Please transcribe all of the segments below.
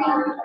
Join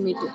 me to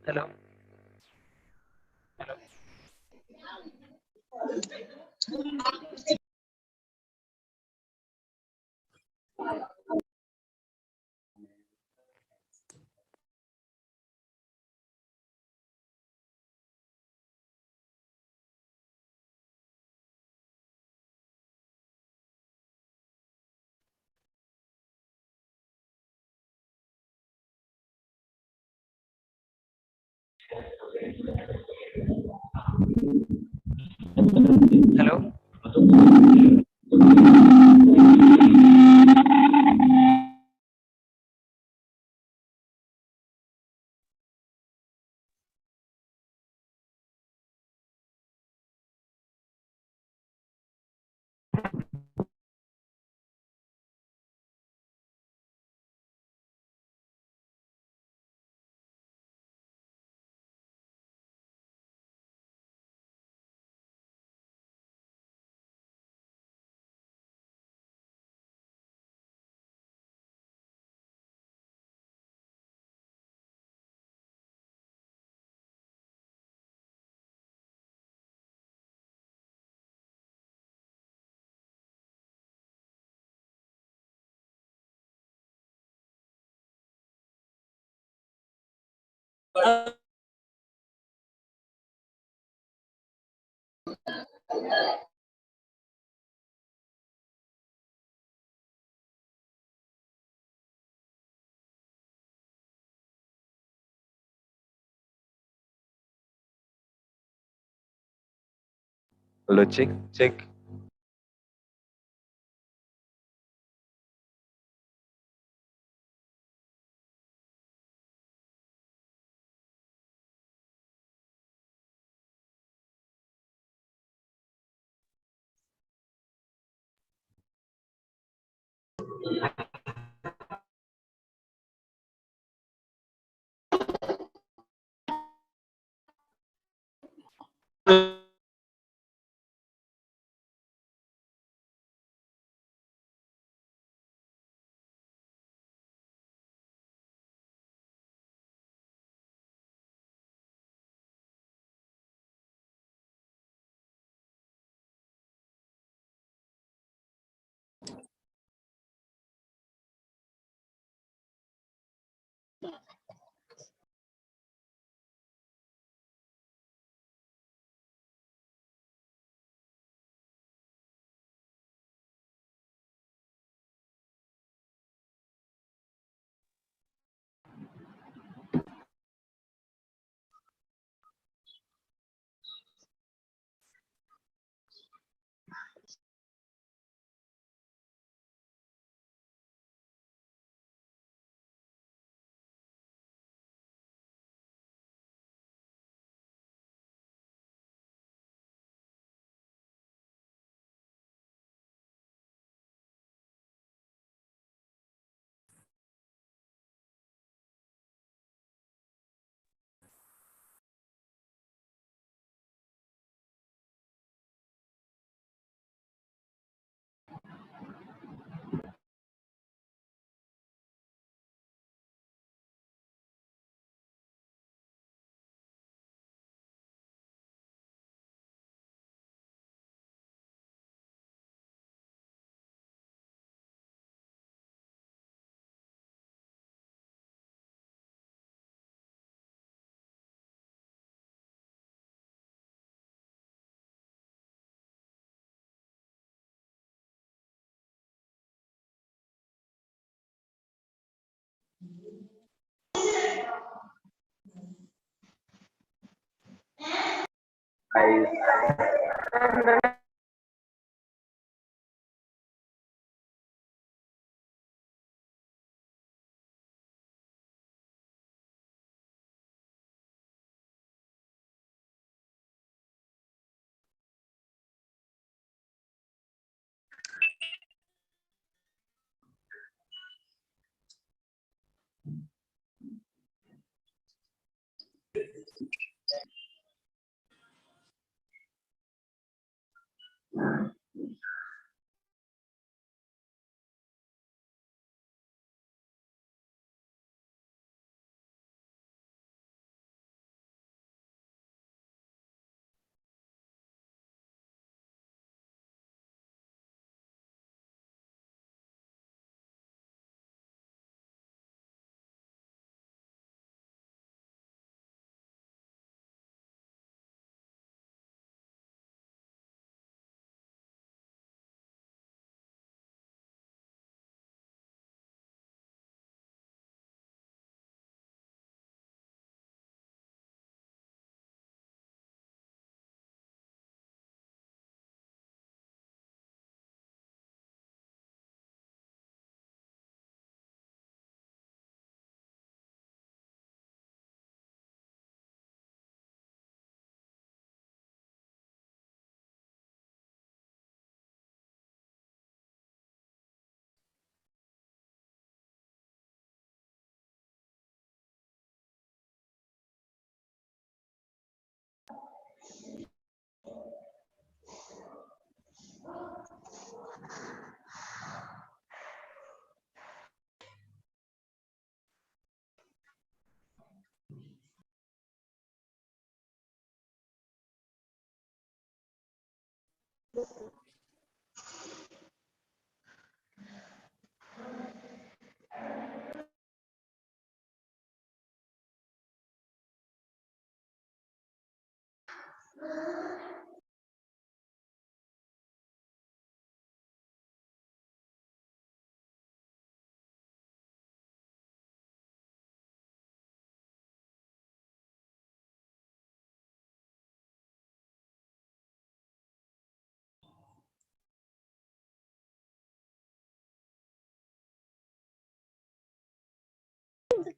Hello. Hello. Hello, check, check.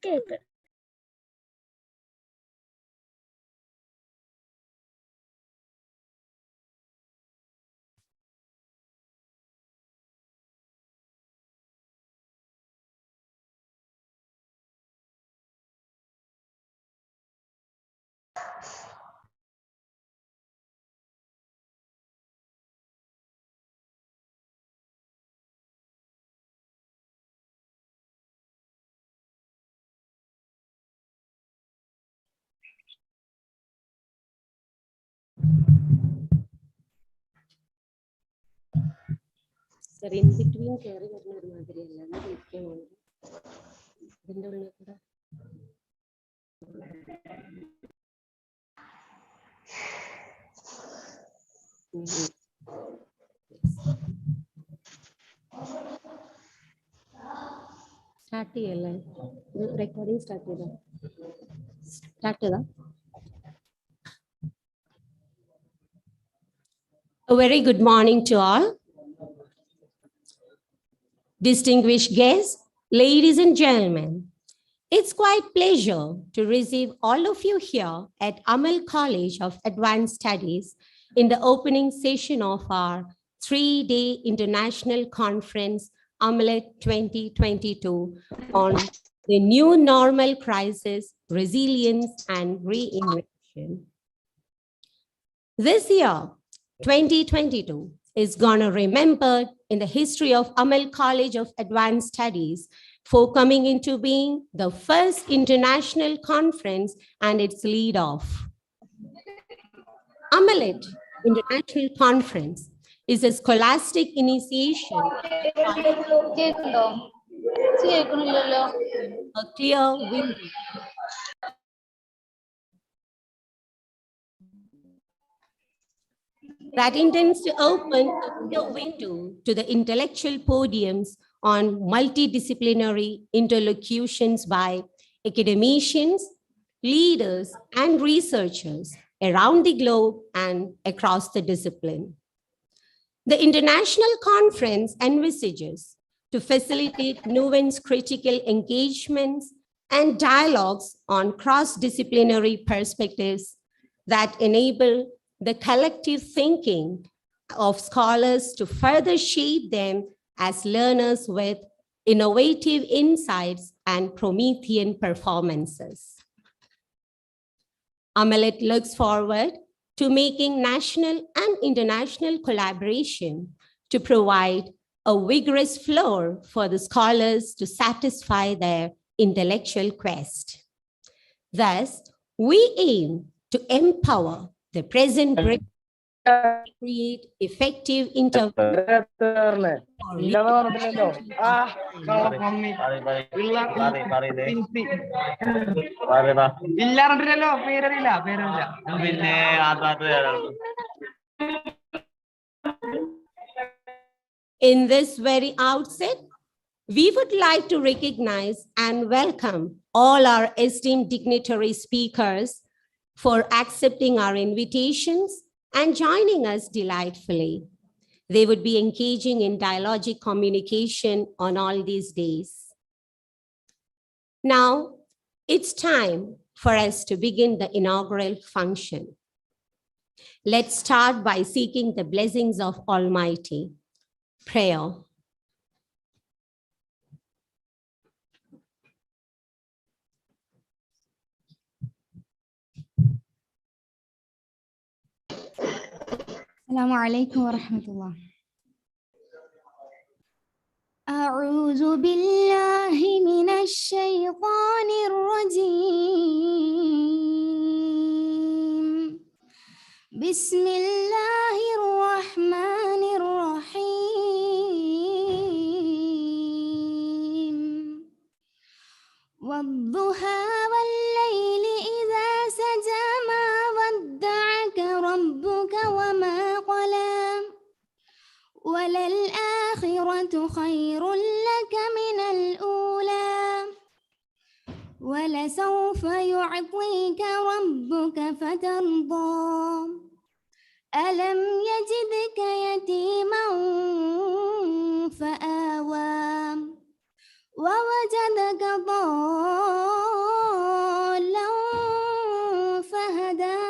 Cake sir in between കയറി വരുന്ന ഒരു മാതിരിയല്ല ഇരിക്കുകയാണ് ഇതിൻ്റെ ഉള്ളിൽ കൂടെ സ്റ്റാർട്ട് ചെയ്യല്ലേ ഇത് റെക്കോർഡിംഗ് സ്റ്റാർട്ട് ചെയ്താ A very good morning to all. Distinguished guests, ladies and gentlemen, it's quite pleasure to receive all of you here at Amalit College of Advanced Studies in the opening session of our 3-day international conference, Amalit 2022, on the new normal crisis, resilience, and reinvention. This year, 2022 is gonna remembered in the history of Amalit College of Advanced Studies for coming into being the first international conference and its lead off. Amalit International Conference is a scholastic initiation, a clear window that intends to open a window to the intellectual podiums on multidisciplinary interlocutions by academicians, leaders, and researchers around the globe and across the discipline. The international conference envisages to facilitate Navin's critical engagements and dialogues on cross-disciplinary perspectives that enable the collective thinking of scholars to further shape them as learners with innovative insights and Promethean performances. Amalit looks forward to making national and international collaboration to provide a vigorous floor for the scholars to satisfy their intellectual quest. Thus, we aim to empower the present brain to create effective interventions. In this very outset, we would like to recognize and welcome all our esteemed dignitary speakers for accepting our invitations and joining us delightfully. They would be engaging in dialogic communication on all these days. Now, it's time for us to begin the inaugural function. Let's start by seeking the blessings of Almighty. Prayer. Assalamu alaikum wa rahmatullah. أعوذ بالله من الشيطان الرجيم. بسم الله الرحمن الرحيم. والضحى والليل إذا سجى ما ودعك ربك وما قلى وللآخرة خير لك من الأولى ولسوف يعطيك ربك فترضى ألم يجدك يتيما فآوى ووجدك ضالا فهدى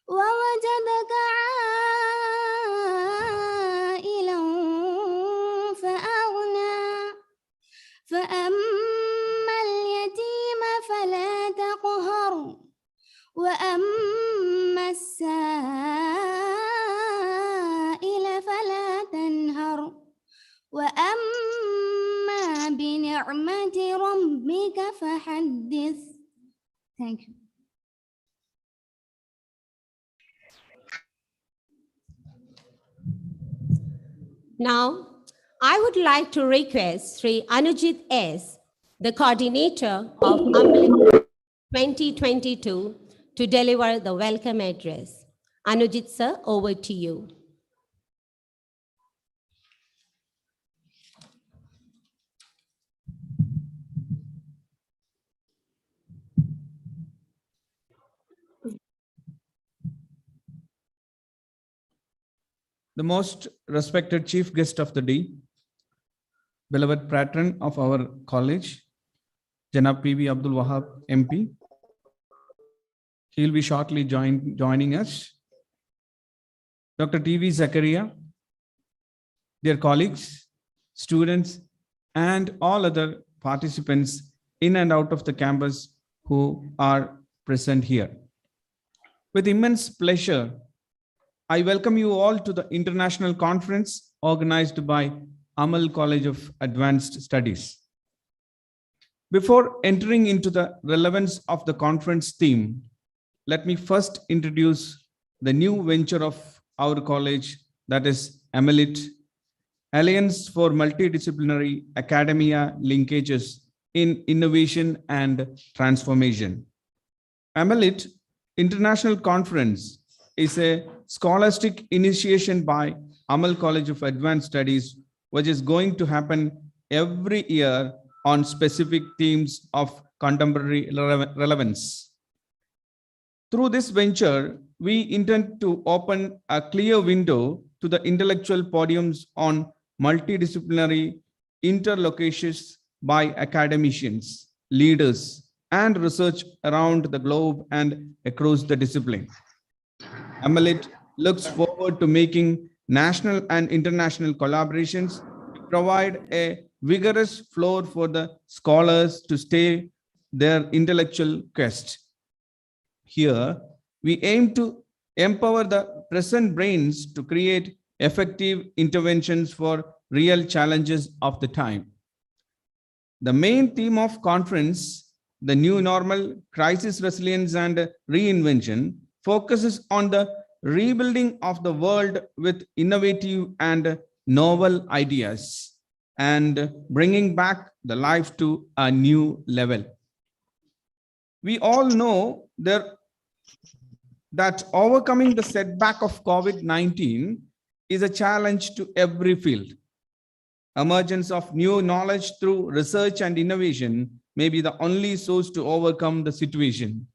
ووجدك عائلا فأغنى فأما اليتيم فلا تقهر وأما السائل فلا تنهر وأما بنعمة ربك فحدث. Thank you. Now, I would like to request Sri Anujit S., the coordinator of Amalit 2022, to deliver the welcome address. Anujit sir, over to you. The most respected chief guest of the day, beloved patron of our college, Janab P.V. Abdul Wahab, MP. He will be shortly joining us. Dr. T.V. Zakaria, dear colleagues, students, and all other participants in and out of the campus who are present here. With immense pleasure, I welcome you all to the international conference organized by Amal College of Advanced Studies. Before entering into the relevance of the conference theme, let me first introduce the new venture of our college, that is Amalit, Alliance for Multidisciplinary Academia Linkages in Innovation and Transformation. Amalit International Conference is a scholastic initiation by Amal College of Advanced Studies which is going to happen every year on specific themes of contemporary relevance. Through this venture, we intend to open a clear window to the intellectual podiums on multidisciplinary interlocutions by academicians, leaders, and research around the globe and across the discipline. Amalit looks forward to making national and international collaborations to provide a vigorous floor for the scholars to stay their intellectual quest. Here, we aim to empower the present brains to create effective interventions for real challenges of the time. The main theme of conference, the new normal, crisis resilience and reinvention, focuses on the rebuilding of the world with innovative and novel ideas and bringing back the life to a new level. We all know that overcoming the setback of COVID-19 is a challenge to every field. Emergence of new knowledge through research and innovation may be the only source to overcome the situation.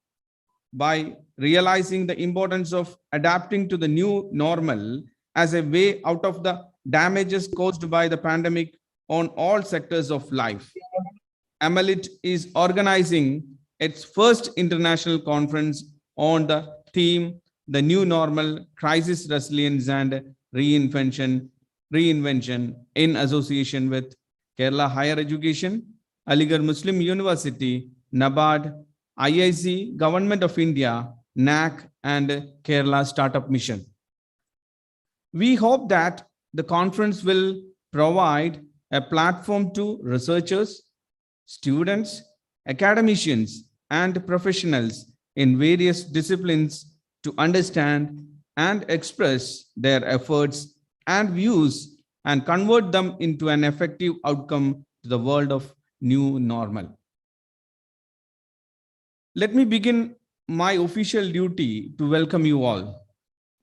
By realizing the importance of adapting to the new normal as a way out of the damages caused by the pandemic on all sectors of life, Amalit is organizing its first international conference on the theme, the new normal, crisis resilience and reinvention in association with Kerala Higher Education, Aligarh Muslim University, NABARD, IIC, Government of India, NAC, and Kerala Startup Mission. We hope that the conference will provide a platform to researchers, students, academicians, and professionals in various disciplines to understand and express their efforts and views and convert them into an effective outcome to the world of new normal. Let me begin my official duty to welcome you all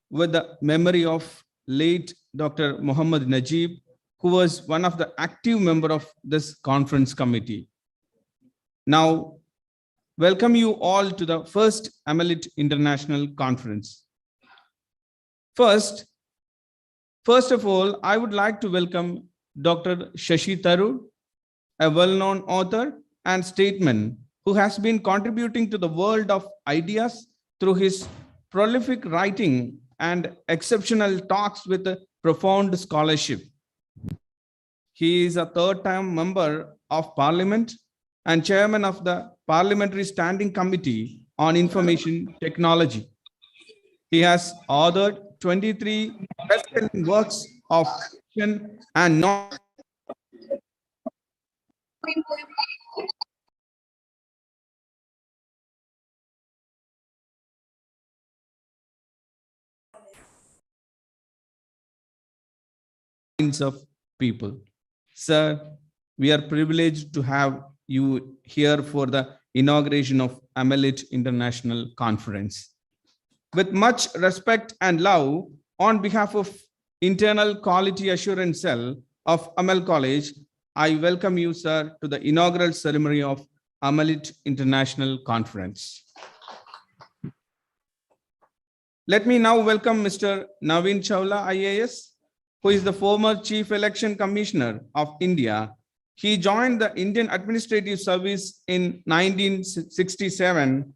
with the memory of late Dr. Muhammad Najib, who was one of the active members of this conference committee. Now, welcome you all to the first Amalit International Conference. First of all, I would like to welcome Dr. Shashi Thoreau, a well-known author and statesman who has been contributing to the world of ideas through his prolific writing and exceptional talks with a profound scholarship. He is a third-time member of Parliament and chairman of the Parliamentary Standing Committee on Information Technology. He has authored 23 best-selling works of fiction and non of people. Sir, we are privileged to have you here for the inauguration of Amalit International Conference. With much respect and love, on behalf of Internal Quality Assurance Cell of Amal College, I welcome you, sir, to the inaugural ceremony of Amalit International Conference. Let me now welcome Mr. Navin Chawla Ias, who is the former Chief Election Commissioner of India. He joined the Indian Administrative Service in 1967,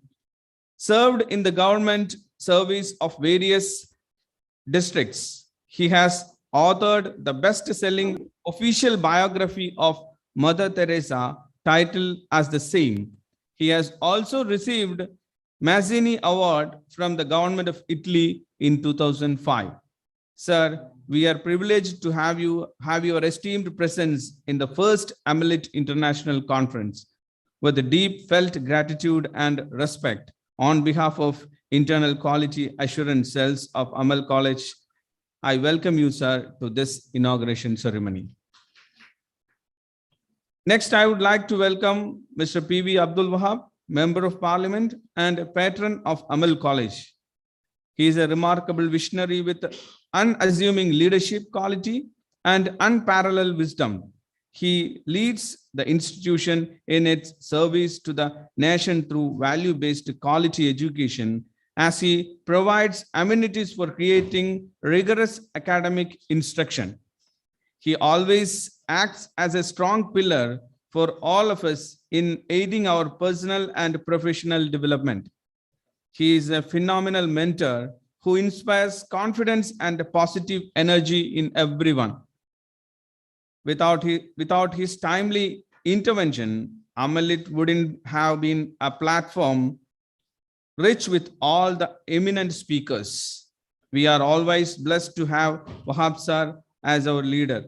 served in the government service of various districts. He has authored the best-selling official biography of Mother Teresa, titled as the same. He has also received Mazzini Award from the government of Italy in 2005. Sir, we are privileged to have your esteemed presence in the first Amalit International Conference. With a deep felt gratitude and respect, on behalf of Internal Quality Assurance Cells of Amal College, I welcome you, sir, to this inauguration ceremony. Next, I would like to welcome Mr. P.V. Abdul Wahab, Member of Parliament and patron of Amal College. He is a remarkable visionary with unassuming leadership quality and unparalleled wisdom. He leads the institution in its service to the nation through value-based quality education, as he provides amenities for creating rigorous academic instruction. He always acts as a strong pillar for all of us in aiding our personal and professional development. He is a phenomenal mentor who inspires confidence and positive energy in everyone. Without his timely intervention, Amalit wouldn't have been a platform rich with all the eminent speakers. We are always blessed to have Wahab sir as our leader.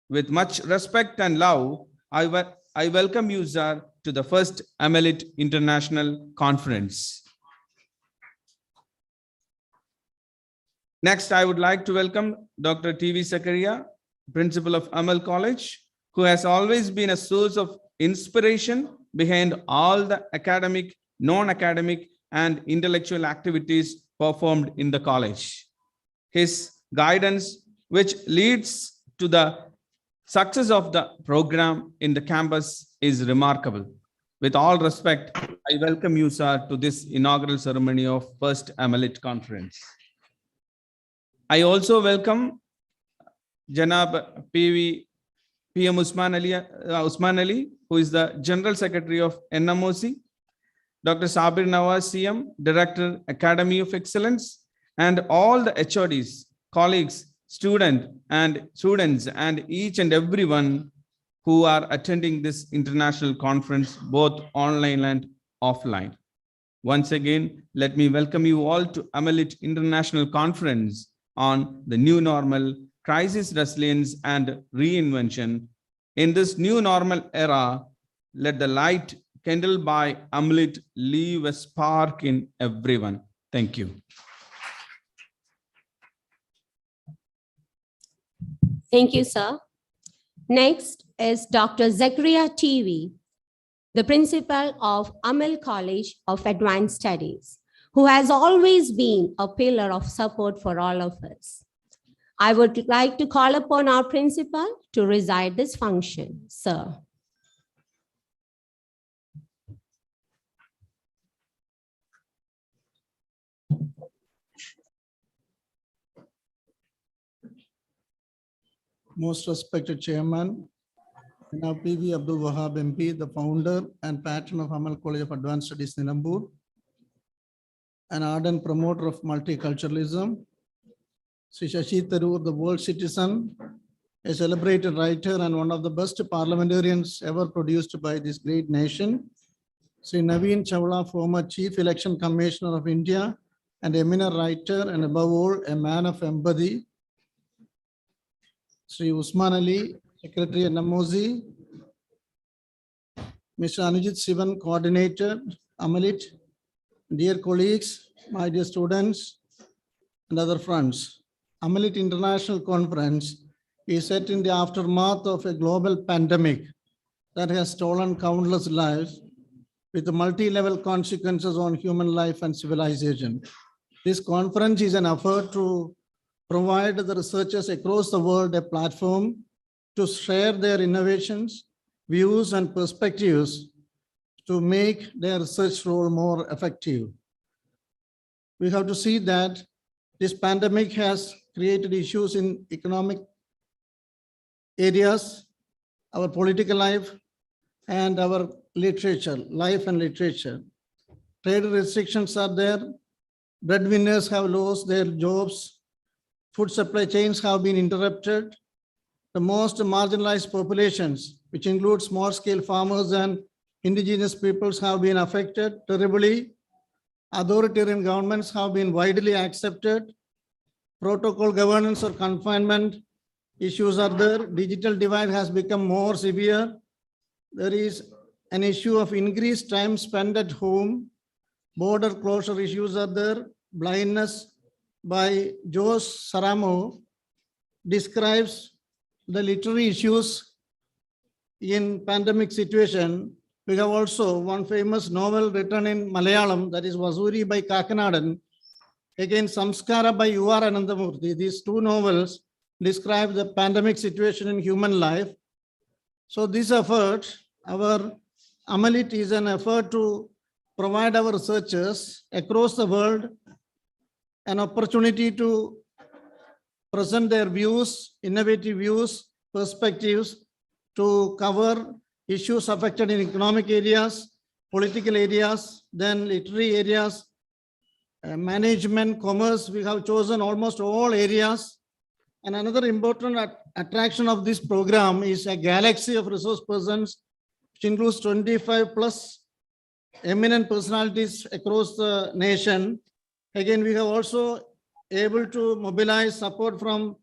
With much respect and love, I welcome you, sir, to the first Amalit International Conference. Next, I would like to welcome Dr. T.V. Zakaria, Principal of Amal College, who has always been a source of inspiration behind all the academic, non-academic, and intellectual activities performed in the college. His guidance, which leads to the success of the program in the campus, is remarkable. With all respect, I welcome you, sir, to this inaugural ceremony of First Amalit Conference. I also welcome Janab PM Usman Ali, who is the General Secretary of NMOC, Dr. Sabir Nawaz CM, Director, Academy of Excellence, and all the HODs, colleagues, students, and each and everyone who are attending this international conference, both online and offline. Once again, let me welcome you all to Amalit International Conference on the new normal, crisis resilience and reinvention. In this new normal era, let the light kindled by Amalit leave a spark in everyone. Thank you. Thank you, sir. Next is Dr. Zakaria TV, the principal of Amal College of Advanced Studies, who has always been a pillar of support for all of us. I would like to call upon our principal to recite this function, sir. Most respected Chairman, P.V. Abdul Wahab MP, the founder and patron of Amal College of Advanced Studies, Nilambur, an ardent promoter of multiculturalism, Sri Shashi Thoreau, the world citizen, a celebrated writer and one of the best parliamentarians ever produced by this great nation, Sri Navin Chawla, former Chief Election Commissioner of India, and eminent writer, and above all, a man of empathy, Sri Usman Ali, Secretary at NMOC, Mr. Anujit Sivan, Coordinator, Amalit, dear colleagues, my dear students, and other friends. Amalit International Conference is set in the aftermath of a global pandemic that has stolen countless lives with multi-level consequences on human life and civilization. This conference is an effort to provide the researchers across the world a platform to share their innovations, views, and perspectives to make their research role more effective. We have to see that this pandemic has created issues in economic areas, our political life, and our literature, life and literature. Trade restrictions are there. Breadwinners have lost their jobs. Food supply chains have been interrupted. The most marginalized populations, which include small-scale farmers and indigenous peoples, have been affected terribly. Authoritarian governments have been widely accepted. Protocol governance or confinement issues are there. Digital divide has become more severe. There is an issue of increased time spent at home. Border closure issues are there. Blindness by Jose Saramo describes the literary issues in pandemic situation. We have also one famous novel written in Malayalam, that is Vasuri by Kakanadan, again Samskara by U.R. Anandamurthy. These two novels describe the pandemic situation in human life. So this effort, our Amalit is an effort to provide our researchers across the world an opportunity to present their views, innovative views, perspectives to cover issues affected in economic areas, political areas, then literary areas, management, commerce. We have chosen almost all areas. And another important attraction of this program is a galaxy of resource persons, which includes 25 plus eminent personalities across the nation. Again, we have also able to mobilize support from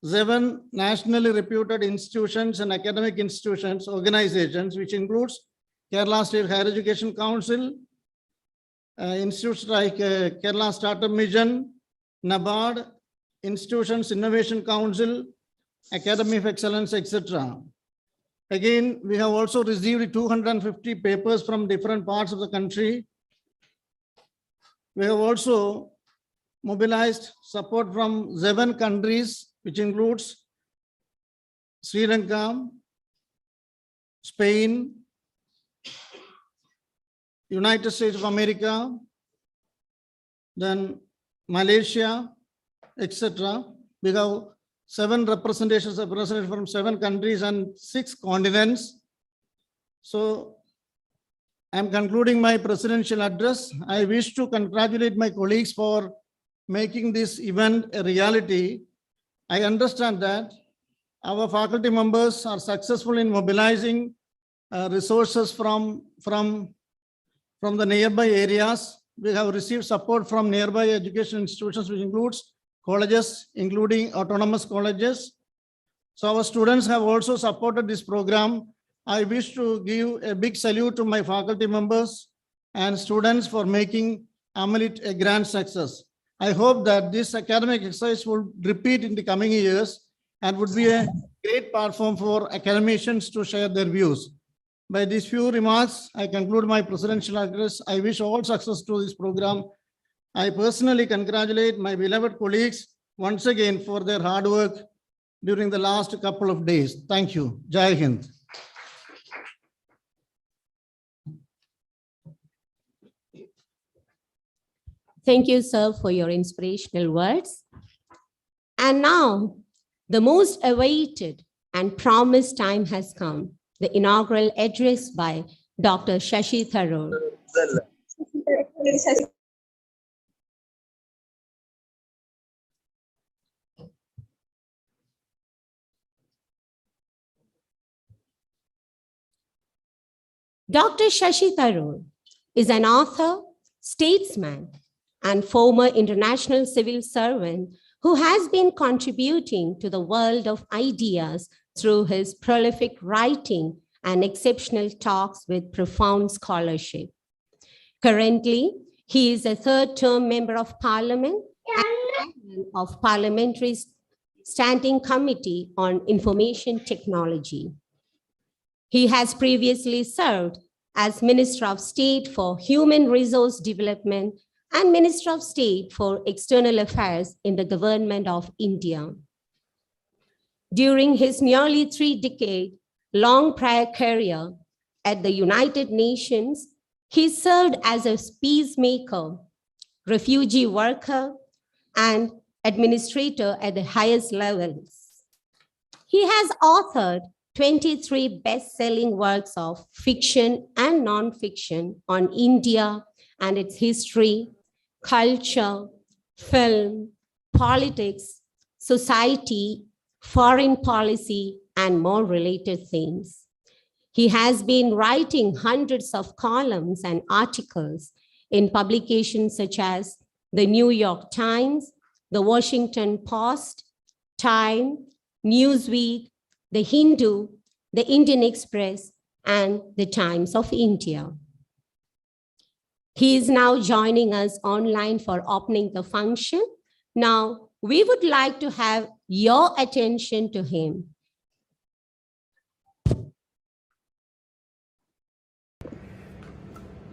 7 nationally reputed institutions and academic institutions, organizations, which includes Kerala State Higher Education Council, institutes like Kerala Startup Mission, NABARD, Institutions Innovation Council, Academy of Excellence, etc. Again, we have also received 250 papers from different parts of the country. We have also mobilized support from 7 countries, which includes Sri Lanka, Spain, United States of America, then Malaysia, etc. We have 7 representations from 7 countries and 6 continents. So I'm concluding my presidential address. I wish to congratulate my colleagues for making this event a reality. I understand that our faculty members are successful in mobilizing resources from the nearby areas. We have received support from nearby education institutions, which includes colleges, including autonomous colleges. So our students have also supported this program. I wish to give a big salute to my faculty members and students for making Amalit a grand success. I hope that this academic exercise will repeat in the coming years and would be a great platform for academicians to share their views. By these few remarks, I conclude my presidential address. I wish all success to this program. I personally congratulate my beloved colleagues once again for their hard work during the last couple of days. Thank you. Jai Hind. Thank you, sir, for your inspirational words. And now, the most awaited and promised time has come, the inaugural address by Dr. Shashi Thoreau. Dr. Shashi Thoreau is an author, statesman, and former international civil servant who has been contributing to the world of ideas through his prolific writing and exceptional talks with profound scholarship. Currently, he is a third-term member of Parliament and chairman of Parliamentary Standing Committee on Information Technology. He has previously served as Minister of State for Human Resource Development and Minister of State for External Affairs in the Government of India. During his nearly 3-decade-long prior career at the United Nations, he served as a peacemaker, refugee worker, and administrator at the highest levels. He has authored 23 best-selling works of fiction and non-fiction on India and its history, culture, film, politics, society, foreign policy, and more related themes. He has been writing hundreds of columns and articles in publications such as the New York Times, the Washington Post, Time, Newsweek, the Hindu, the Indian Express, and the Times of India. He is now joining us online for opening the function. Now, we would like to have your attention to him.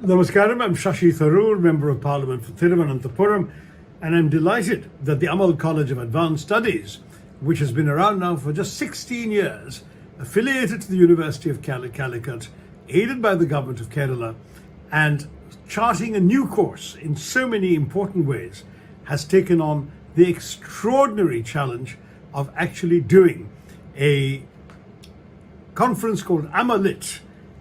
Namaskaram, I'm Shashi Tharoor, Member of Parliament for Thiruvananthapuram, and I'm delighted that the Amal College of Advanced Studies which has been around now for just 16 years, affiliated to the University of Calicut, aided by the government of Kerala, and charting a new course in so many important ways, has taken on the extraordinary challenge of actually doing a conference called Amalit,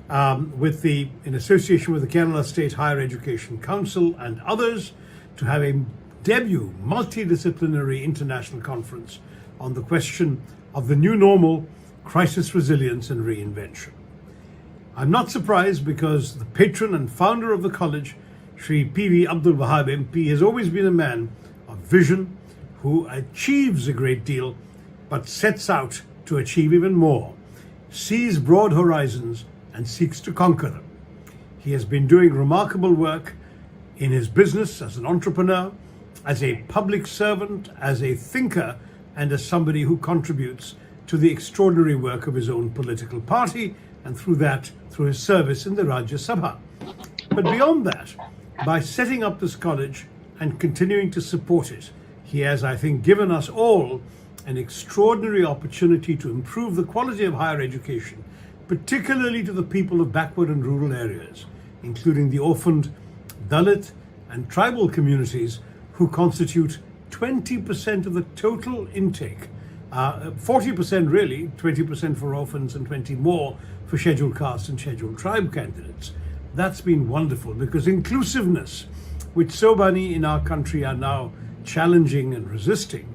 in association with the Kerala State Higher Education Council and others, to have a debut multidisciplinary international conference on the question of the new normal, crisis resilience and reinvention. I'm not surprised, because the patron and founder of the college, Sri P.V. Abdul Wahab MP, has always been a man of vision who achieves a great deal but sets out to achieve even more, sees broad horizons and seeks to conquer them. He has been doing remarkable work in his business as an entrepreneur, as a public servant, as a thinker, and as somebody who contributes to the extraordinary work of his own political party, and through his service in the Rajya Sabha. But beyond that, by setting up this college and continuing to support it, he has, I think, given us all an extraordinary opportunity to improve the quality of higher education, particularly to the people of backward and rural areas, including the orphaned, Dalit and tribal communities, who constitute 20% of the total intake. 40% really, 20% for orphans and 20 more for scheduled caste and scheduled tribe candidates. That's been wonderful, because inclusiveness, which so many in our country are now challenging and resisting,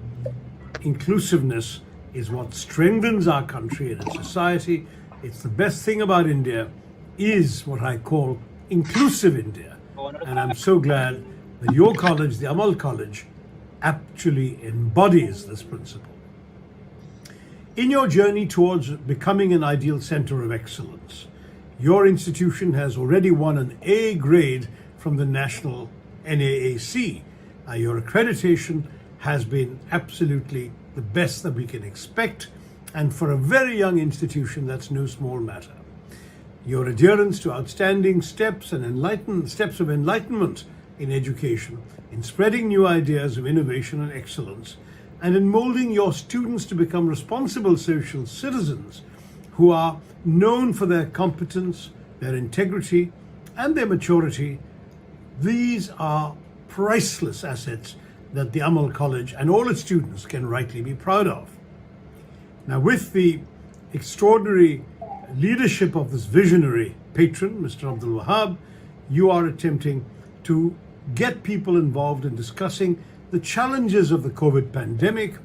inclusiveness is what strengthens our country and its society. It's the best thing about India, is what I call inclusive India. And I'm so glad that your college, the Amal College, actually embodies this principle. In your journey towards becoming an ideal center of excellence, your institution has already won an A grade from the National NAAC. Your accreditation has been absolutely the best that we can expect, and for a very young institution, that's no small matter. Your adherence to outstanding steps of enlightenment in education, in spreading new ideas of innovation and excellence, and in molding your students to become responsible social citizens who are known for their competence, their integrity, and their maturity. These are priceless assets that the Amal College and all its students can rightly be proud of. Now, with the extraordinary leadership of this visionary patron, Mr. Abdul Wahab, you are attempting to get people involved in discussing the challenges of the COVID pandemic,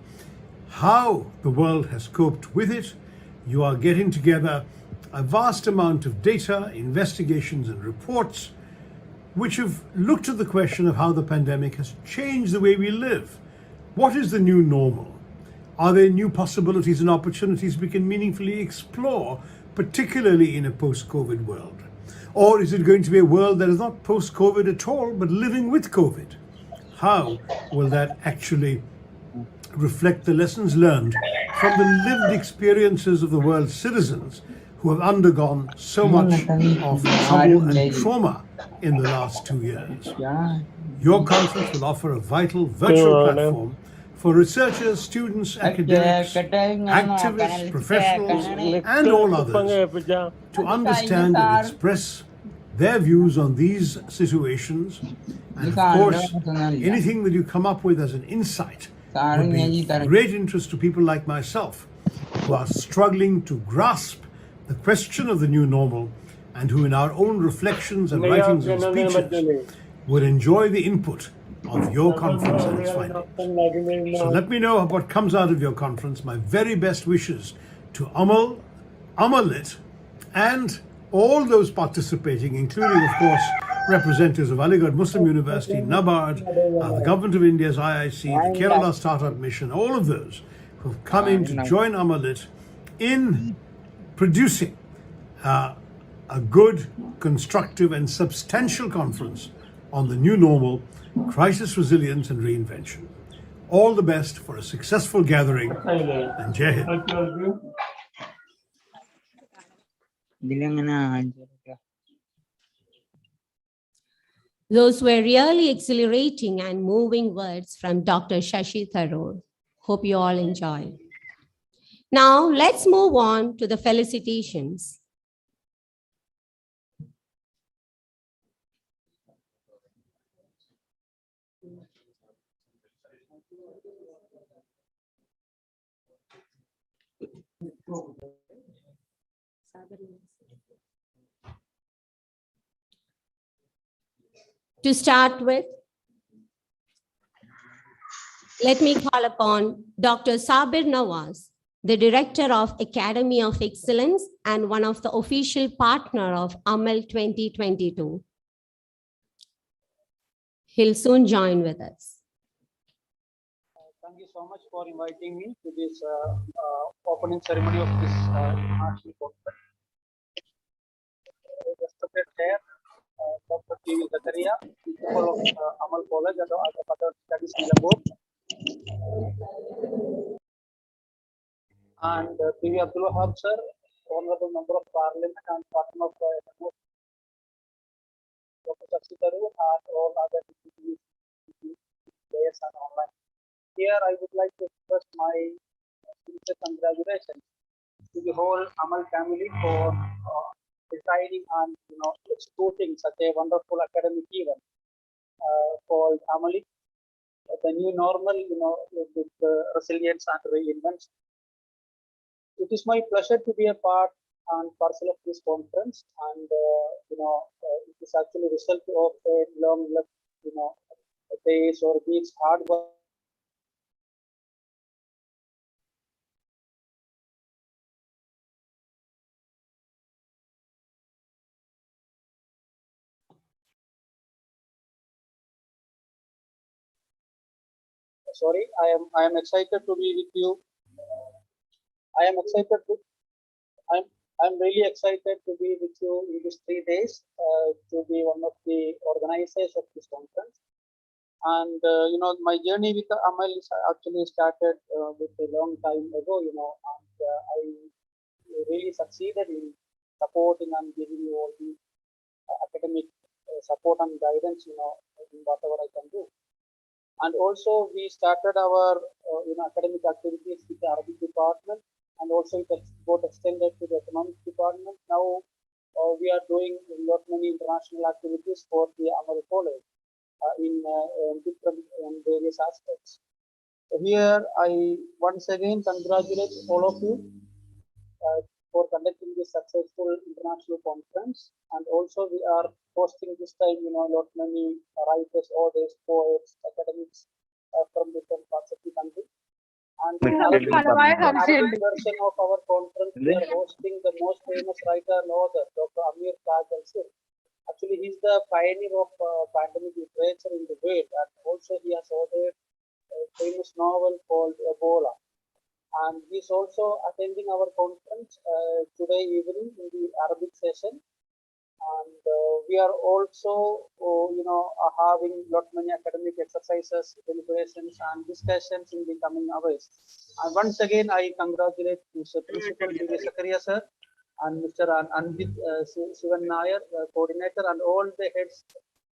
how the world has coped with it. You are getting together a vast amount of data, investigations, and reports which have looked at the question of how the pandemic has changed the way we live. What is the new normal? Are there new possibilities and opportunities we can meaningfully explore, particularly in a post-COVID world? Or is it going to be a world that is not post-COVID at all, but living with COVID? How will that actually reflect the lessons learned from the lived experiences of the world's citizens who have undergone so much of trouble and trauma in the last 2 years? Your conference will offer a vital virtual platform for researchers, students, academics, activists, professionals, and all others to understand and express their views on these situations. And of course, anything that you come up with as an insight would be of great interest to people like myself, who are struggling to grasp the question of the new normal, and who in our own reflections and writings and speeches would enjoy the input of your conference and its findings. So let me know what comes out of your conference. My very best wishes to Amalit, and all those participating, including, of course, representatives of Aligarh Muslim University, NABARD, the Government of India's IIC, the Kerala Startup Mission, all of those who have come in to join Amalit in producing a good, constructive, and substantial conference on the new normal, crisis resilience and reinvention. All the best for a successful gathering, and Jai Hind. Those were really exhilarating and moving words from Dr. Shashi Thoreau. Hope you all enjoyed. Now let's move on to the felicitations. To start with, let me call upon Dr. Sabir Nawaz, the Director of Academy of Excellence and one of the official partner of Amal 2022. He'll soon join with us. Thank you so much for inviting me to this opening ceremony of this international conference. Respected Chair, Dr. P.V. Zakaria, Principal of Amal College and other studies in Lahore, and P.V. Abdul Wahab sir, Honorable Member of Parliament and partner of Dr. Shashi and all other players and online. Here, I would like to express my sincere congratulations to the whole Amal family for deciding and executing such a wonderful academic event called Amalit, the new normal, with resilience and reinvention. It is my pleasure to be a part and parcel of this conference, and it is actually a result of a long, days or weeks hard work. Sorry, I am excited to be with you. I am excited to I'm really excited to be with you in these 3 days to be one of the organizers of this conference. And my journey with the Amal actually started with a long time ago. And I really succeeded in supporting and giving you all the academic support and guidance. In whatever I can do. And also we started our academic activities with the Arabic department, and also it got extended to the economics department. Now we are doing a lot many international activities for the Amal College in different various aspects. So here I once again congratulate all of you for conducting this successful international conference, and also we are hosting this time lot many writers, authors, poets, academics from different parts of the country. And in Arabic version of our conference, we are hosting the most famous writer and author, Dr. Amir Taj Al-Sir. Actually, he's the pioneer of pandemic literature in the world, and also he has authored a famous novel called Ebola. And he's also attending our conference today evening in the Arabic session. And we are also, having lot many academic exercises, deliberations, and discussions in the coming hours. And once again, I congratulate Mr. Principal P.V. Zakaria sir and Mr. Anvit Sivan Nair, coordinator, and all the heads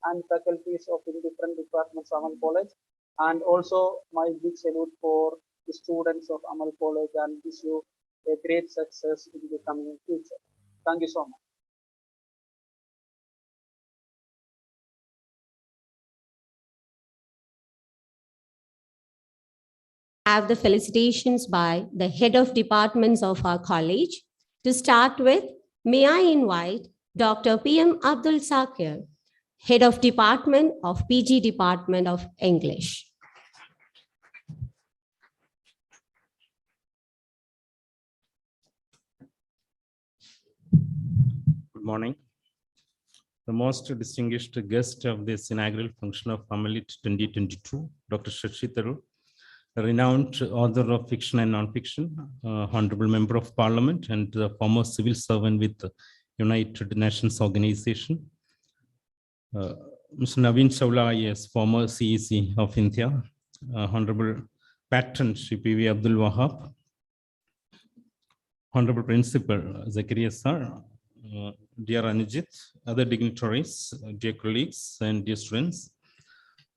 and faculties of the different departments of Amal College. And also my big salute for the students of Amal College, and wish you a great success in the coming future. Thank you so much. Have the felicitations by the head of departments of our college. To start with, may I invite Dr. P.M. Abdul Sakir, head of department of PG Department of English. Good morning. The most distinguished guest of this inaugural function of Amalit 2022, Dr. Shashi, a renowned author of fiction and non-fiction, honorable member of parliament, and the former civil servant with the United Nations Organization. Mr. Navin Chawla Ias, former CEC of India, honorable patron Shri P.V. Abdul Wahab, honorable principal Zakaria sir, dear Anujit, other dignitaries, dear colleagues, and dear students.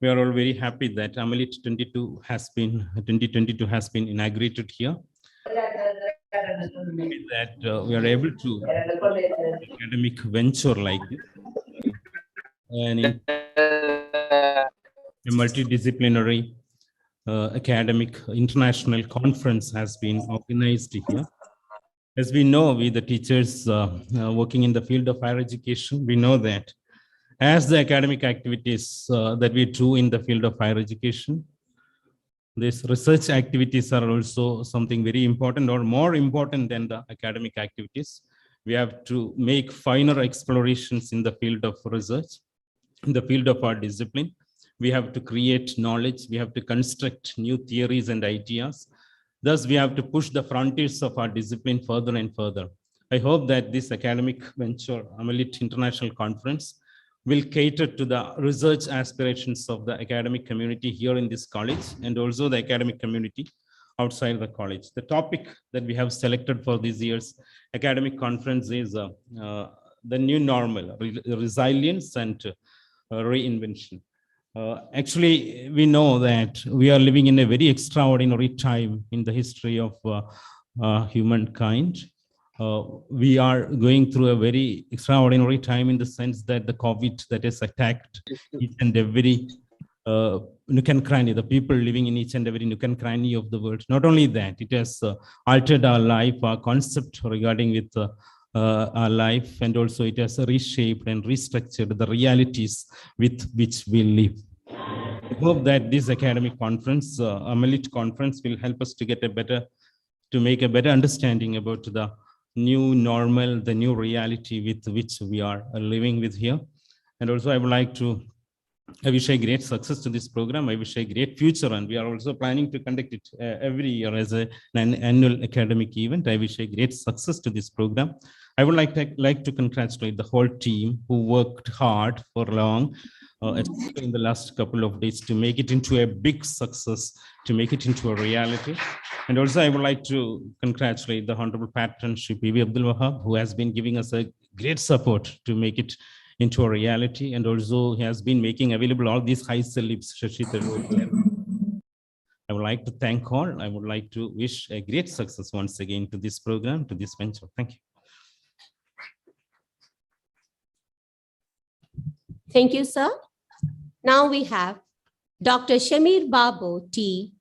We are all very happy that Amalit 2022 has been inaugurated here. that we are able to academic venture like this, and a multidisciplinary academic international conference has been organized here. As we know, we the teachers working in the field of higher education, we know that as the academic activities that we do in the field of higher education, these research activities are also something very important or more important than the academic activities. We have to make finer explorations in the field of research, in the field of our discipline. We have to create knowledge. We have to construct new theories and ideas. Thus, we have to push the frontiers of our discipline further and further. I hope that this academic venture, Amalit International Conference, will cater to the research aspirations of the academic community here in this college and also the academic community outside the college. The topic that we have selected for this year's academic conference is the new normal, resilience and reinvention. Actually, we know that we are living in a very extraordinary time in the history of humankind. We are going through a very extraordinary time in the sense that the COVID that has attacked each and every nook and cranny, the people living in each and every nook and cranny of the world. Not only that, it has altered our life, our concept regarding with our life, and also it has reshaped and restructured the realities with which we live. I hope that this academic conference, Amalit conference, will help us to make a better understanding about the new normal, the new reality with which we are living with here. And also I wish a great success to this program. I wish a great future, and we are also planning to conduct it every year as an annual academic event. I wish a great success to this program. I would like to congratulate the whole team who worked hard for long, especially in the last couple of days, to make it into a big success, to make it into a reality. And also I would like to congratulate the Honorable Patron, Shri P.V. Abdul Wahab, who has been giving us a great support to make it into a reality. And also he has been making available all these high celebs, Shashi. I would like to thank all. I would like to wish a great success once again to this program, to this venture. Thank you. Thank you, sir. Now we have Dr. Shamir Babu T,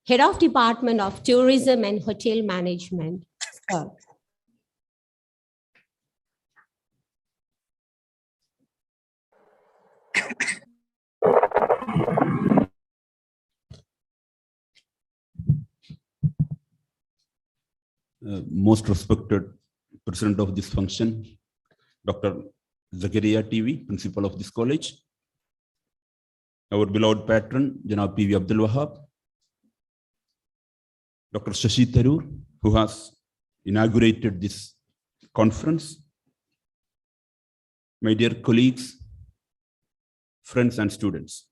Head of Department of Tourism and Hotel Management. Sir. Most respected president of this function, Dr. Zakaria TV, principal of this college, our beloved patron, Janab P.V. Abdul Wahab, Dr. Shashi Tharoor, who has inaugurated this conference, my dear colleagues, friends and students.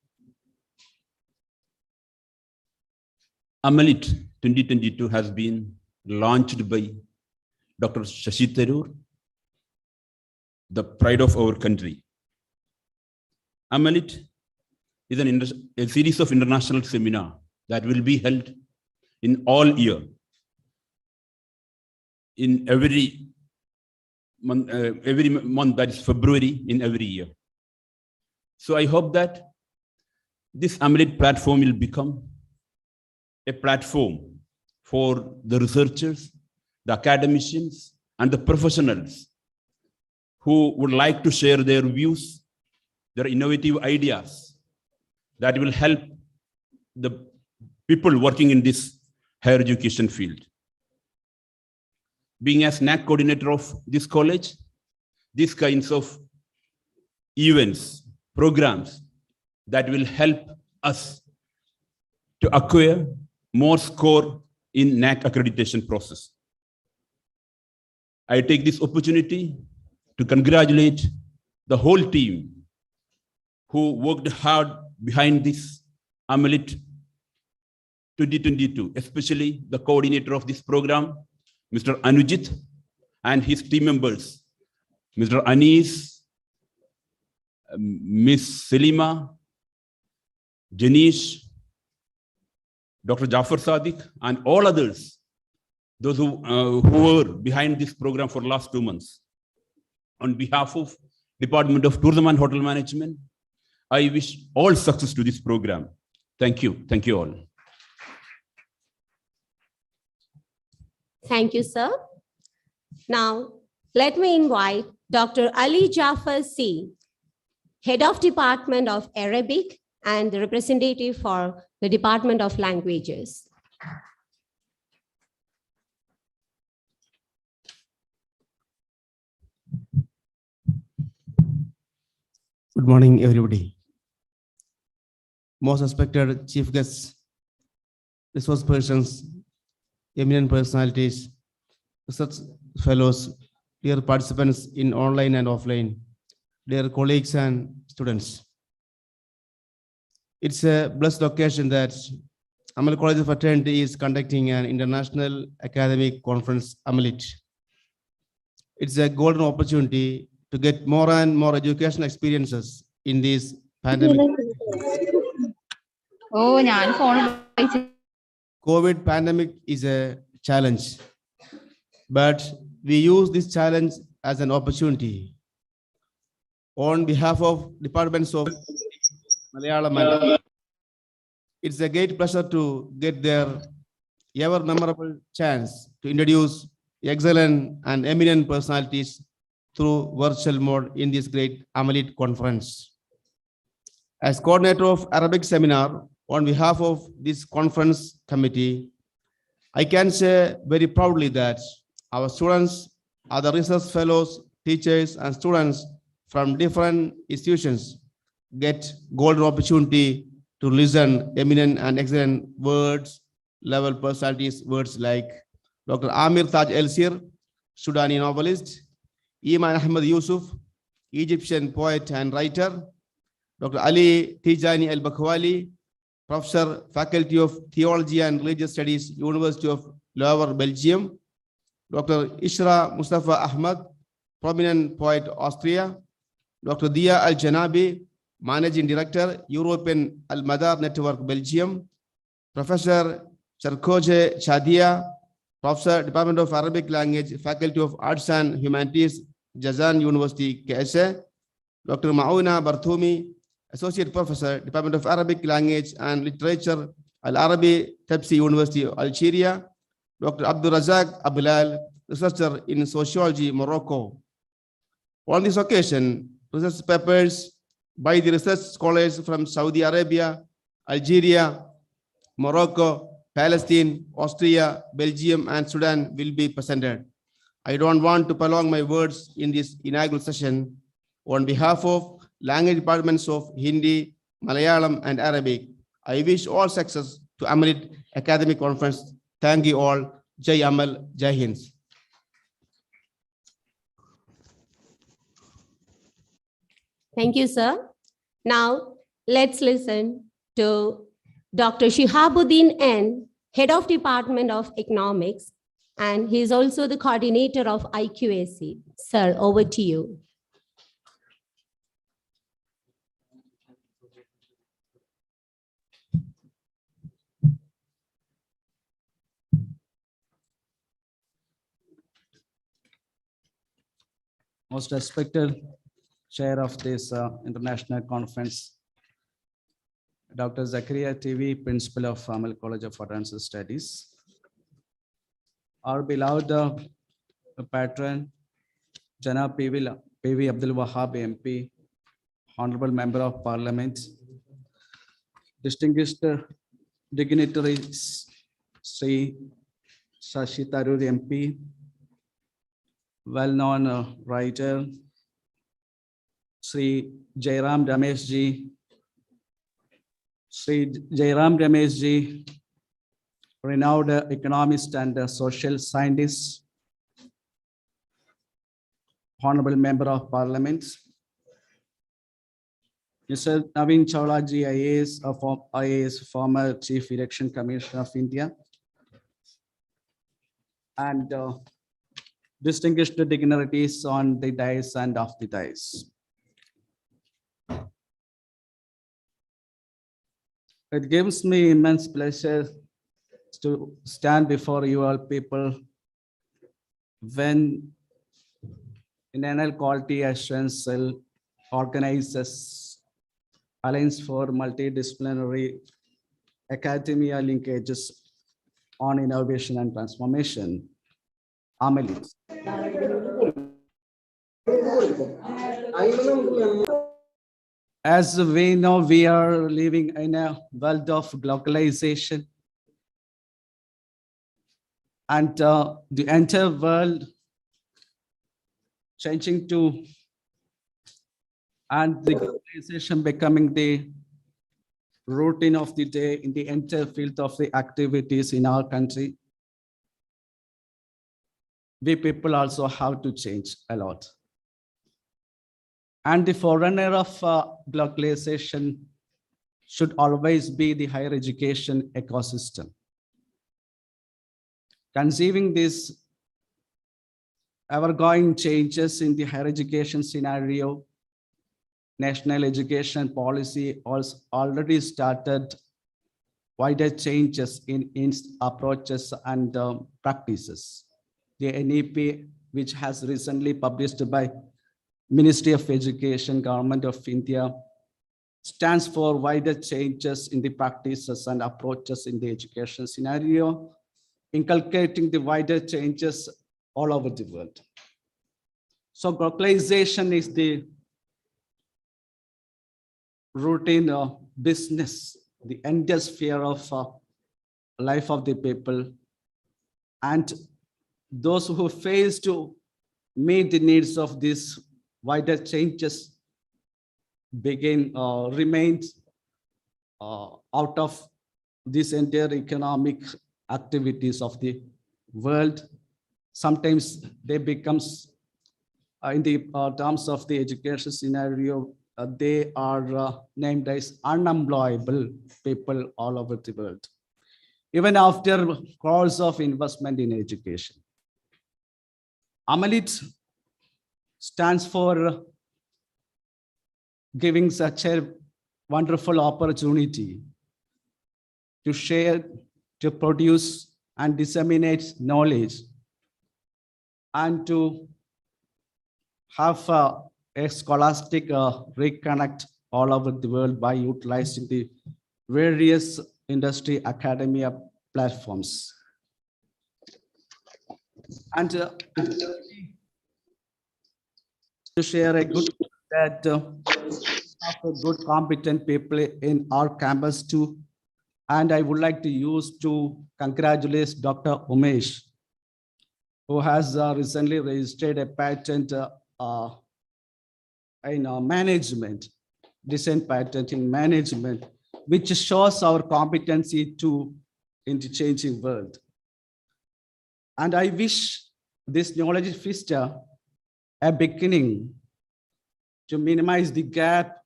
Amalit 2022 has been launched by Dr. Shashi Tharoor, the pride of our country. Amalit is a series of international seminars that will be held in all year, in every month, that is February in every year. So I hope that this Amalit platform will become a platform for the researchers, the academicians, and the professionals who would like to share their views, their innovative ideas that will help the people working in this higher education field. Being a SNAC coordinator of this college, these kinds of events, programs that will help us to acquire more score in NAC accreditation process. I take this opportunity to congratulate the whole team who worked hard behind this Amalit 2022, especially the coordinator of this program, Mr. Anujit, and his team members, Mr. Anis, Miss Selima, Janish, Dr. Jafar Sadiq, and all others those who were behind this program for last 2 months. On behalf of Department of Tourism and Hotel Management, I wish all success to this program. Thank you. Thank you all. Thank you, sir. Now, let me invite Dr. Ali Jafar C., Head of Department of Arabic and the representative for the Department of Languages. Good morning, everybody. Most respected chief guests, resource persons, eminent personalities, research fellows, dear participants in online and offline, dear colleagues and students. It's a blessed occasion that Amalit College of Fraternity is conducting an international academic conference, Amalit. It's a golden opportunity to get more and more educational experiences in this pandemic. Oh, ഞാൻ phone COVID pandemic is a challenge, but we use this challenge as an opportunity. On behalf of departments of Malayalam, it's a great pleasure to get their ever memorable chance to introduce excellent and eminent personalities through virtual mode in this great Amalit conference. As coordinator of Arabic seminar, on behalf of this conference committee, I can say very proudly that our students, other research fellows, teachers, and students from different institutions get golden opportunity to listen eminent and excellent words, level personalities, words like Dr. Amir Taj Elsir, Sudani novelist, Iman Ahmed Yusuf, Egyptian poet and writer, Dr. Ali Tijani Al-Bakwali, Professor, Faculty of Theology and Religious Studies, University of Lower Belgium, Dr. Ishra Mustafa Ahmad, prominent poet, Austria, Dr. Dia Al-Janabi, Managing Director, European Al-Madar Network, Belgium, Professor Charkoje Chadia, Professor, Department of Arabic Language, Faculty of Arts and Humanities, Jazan University, KSA, Dr. Mauna Barthumi, Associate Professor, Department of Arabic Language and Literature, Al-Arabi, Tebsi University, Algeria, Dr. Abdul Razak Abilal, Researcher in Sociology, Morocco. On this occasion, research papers by the research scholars from Saudi Arabia, Algeria, Morocco, Palestine, Austria, Belgium, and Sudan will be presented. I don't want to prolong my words in this inaugural session. On behalf of language departments of Hindi, Malayalam, and Arabic, I wish all success to Amalit Academic Conference. Thank you all. Jai Amal, Jai Hind. Thank you, sir. Now, let's listen to Dr. Shihabuddin N., Head of Department of Economics, and he is also the coordinator of IQAC. Sir, over to you. Most respected chair of this international conference, Dr. Zakaria TV, principal of Amalit College of Advanced Studies, our beloved patron, Janab PV Abdul Wahab MP, Honorable Member of Parliament, distinguished dignitaries, Sri Shashi Tharoor MP, well-known writer, Sri Jairam Ramesh ji, renowned economist and social scientist, Honorable Member of Parliament, Mr. Navin Chawla Ias, former Chief Election Commissioner of India, and distinguished dignitaries on the dais and off the dais. It gives me immense pleasure to stand before you all people when Inaugural Quality Assurance Cell organizes Alliance for Multidisciplinary Academia Linkages on Innovation and Transformation, Amalit. As we know, we are living in a world of globalization, and the entire world changing to, and the globalization becoming the routine of the day in the entire field of the activities in our country. We people also have to change a lot. And the forerunner of globalization should always be the higher education ecosystem. Conceiving these ever-going changes in the higher education scenario, national education policy also already started wider changes in its approaches and practices. The NEP, which has recently published by Ministry of Education, Government of India, stands for wider changes in the practices and approaches in the education scenario, inculcating the wider changes all over the world. So globalization is the routine business, the entire sphere of life of the people. And those who fail to meet the needs of these wider changes remain out of this entire economic activities of the world. Sometimes they becomes, in the terms of the education scenario, they are named as unemployable people all over the world, even after crores of investment in education. Amalit stands for giving such a wonderful opportunity to share, to produce and disseminate knowledge, and to have a scholastic reconnect all over the world by utilizing the various industry academia platforms. And to share a good that have a good competent people in our campus too. And I would like to use to congratulate Dr. Umesh, who has recently registered a patent in management, design patent in management, which shows our competency to in the changing world. And I wish this knowledge vista a beginning to minimize the gap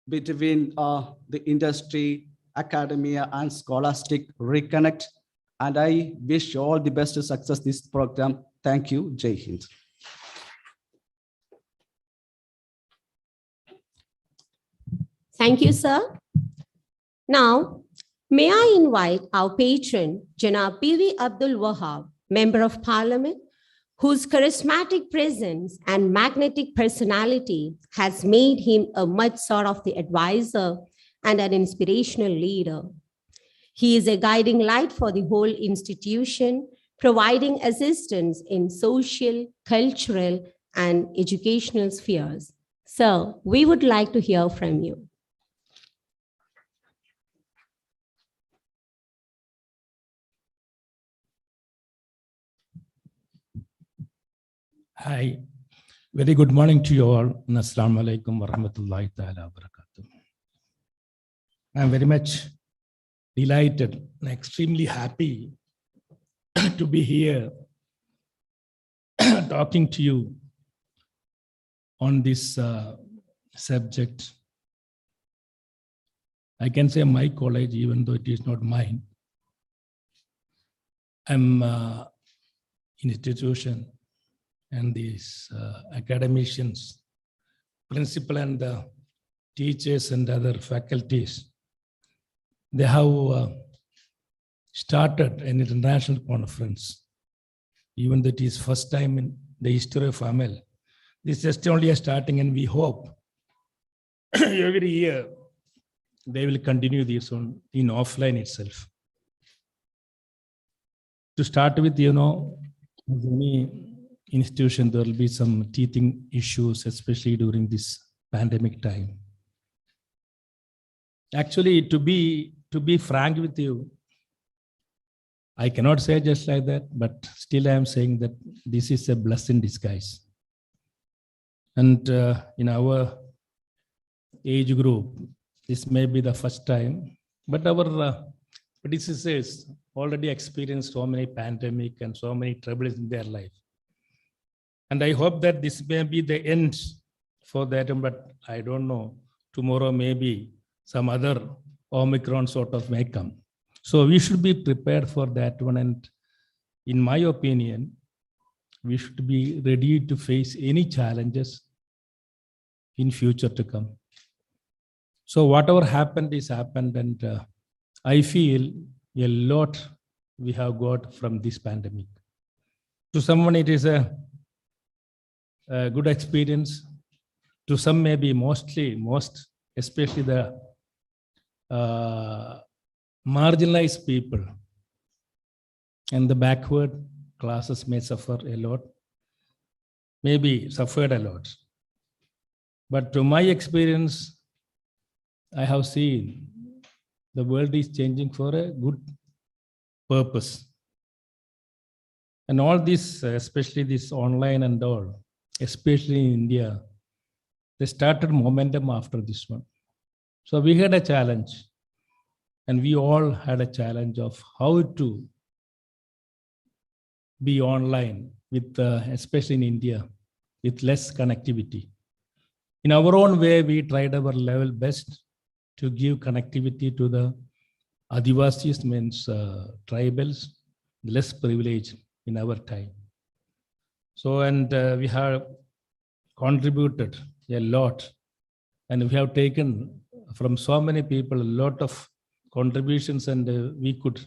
between the industry, academia, and scholastic reconnect. And I wish you all the best to success this program. Thank you. Jai Hind. Thank you, sir. Now, may I invite our patron, Janab P.V. Abdul Wahab, Member of Parliament, whose charismatic presence and magnetic personality has made him a much sought of the advisor and an inspirational leader. He is a guiding light for the whole institution, providing assistance in social, cultural, and educational spheres. Sir, we would like to hear from you. Hi, very good morning to you all. Assalamu alaikum wa rahmatullahi ta'ala wa barakatuh. I'm very much delighted and extremely happy to be here talking to you on this subject. I can say my college, even though it is not mine. I'm an institution, and these academicians, principal and teachers and other faculties, they have started an international conference, even that is first time in the history of AML. This is just only a starting, and we hope every year they will continue this on in offline itself. To start with, as any institution, there will be some teething issues, especially during this pandemic time. Actually, to be frank with you, I cannot say just like that, but still I am saying that this is a blessing in disguise. And in our age group, this may be the first time, but our predecessors already experienced so many pandemic and so many troubles in their life. And I hope that this may be the end for that, but I don't know. Tomorrow maybe some other Omicron sort of may come. So we should be prepared for that one. And in my opinion, we should be ready to face any challenges in future to come. So whatever happened is happened, and I feel a lot we have got from this pandemic. To someone, it is a good experience. To some, maybe most, especially the marginalized people and the backward classes may suffer a lot, maybe suffered a lot. But to my experience, I have seen the world is changing for a good purpose. And all this, especially this online and all, especially in India, they started momentum after this one. So we had a challenge, and we all had a challenge of how to be online with, especially in India, with less connectivity. In our own way, we tried our level best to give connectivity to the Adivasis, means tribals, less privileged in our time. So, and we have contributed a lot, and we have taken from so many people a lot of contributions, and we could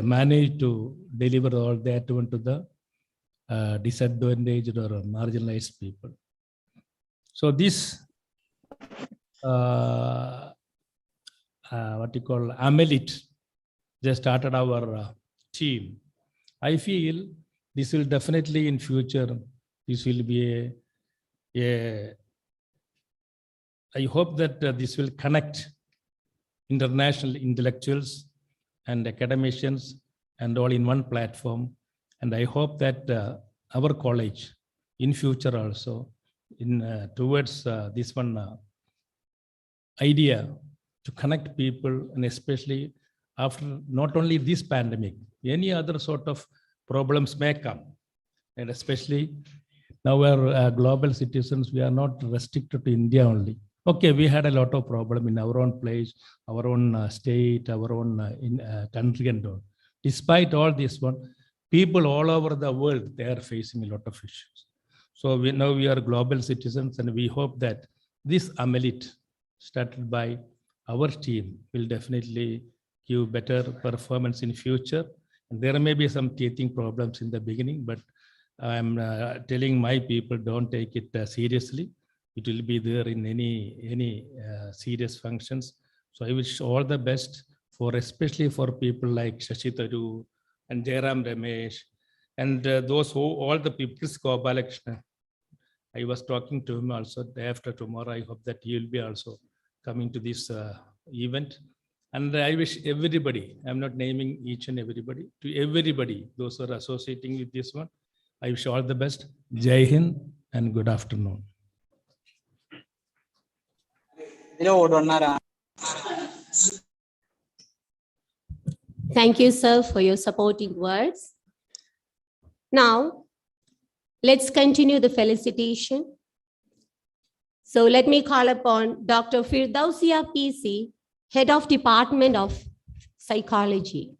manage to deliver all that one to the disadvantaged or marginalized people. So this what you call Amalit, they started our team. I feel this will definitely in future, this will be I hope that this will connect international intellectuals and academicians and all in one platform. And I hope that our college in future also in towards this one idea to connect people, and especially after not only this pandemic, any other sort of problems may come. And especially now we're global citizens, we are not restricted to India only. Okay, we had a lot of problem in our own place, our own state, our own country and all. Despite all this one, people all over the world, they are facing a lot of issues. So now we are global citizens, and we hope that this Amalit started by our team will definitely give better performance in future. And there may be some teething problems in the beginning, but I'm telling my people, don't take it seriously. It will be there in any serious functions. So I wish all the best for, especially for people like Shashi Thoreau and Jairam Ramesh, and those who, all the people, Gopalakrishna. I was talking to him also day after tomorrow. I hope that he will be also coming to this event. And I wish everybody, I'm not naming each and everybody, to everybody, those who are associating with this one, I wish all the best. Jai Hind and good afternoon. Thank you, sir, for your supporting words. Now, let's continue the felicitation. So let me call upon Dr. Firdausia PC, Head of Department of Psychology.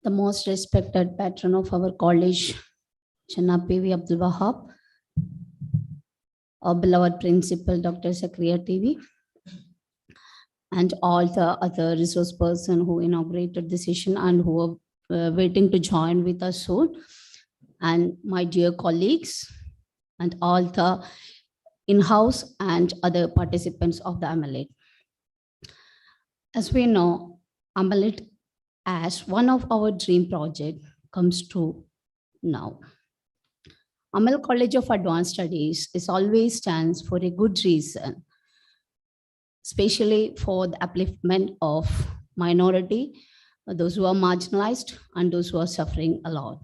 the most respected patron of our college, Janab P.V. Abdul Wahab, our beloved principal, Dr. Zakaria TV, and all the other resource person who inaugurated the session and who are waiting to join with us soon, and my dear colleagues, and all the in-house and other participants of the Amalit. As we know, Amalit as one of our dream project comes true now. Amal College of Advanced Studies is always stands for a good reason, especially for the upliftment of minority, those who are marginalized and those who are suffering a lot.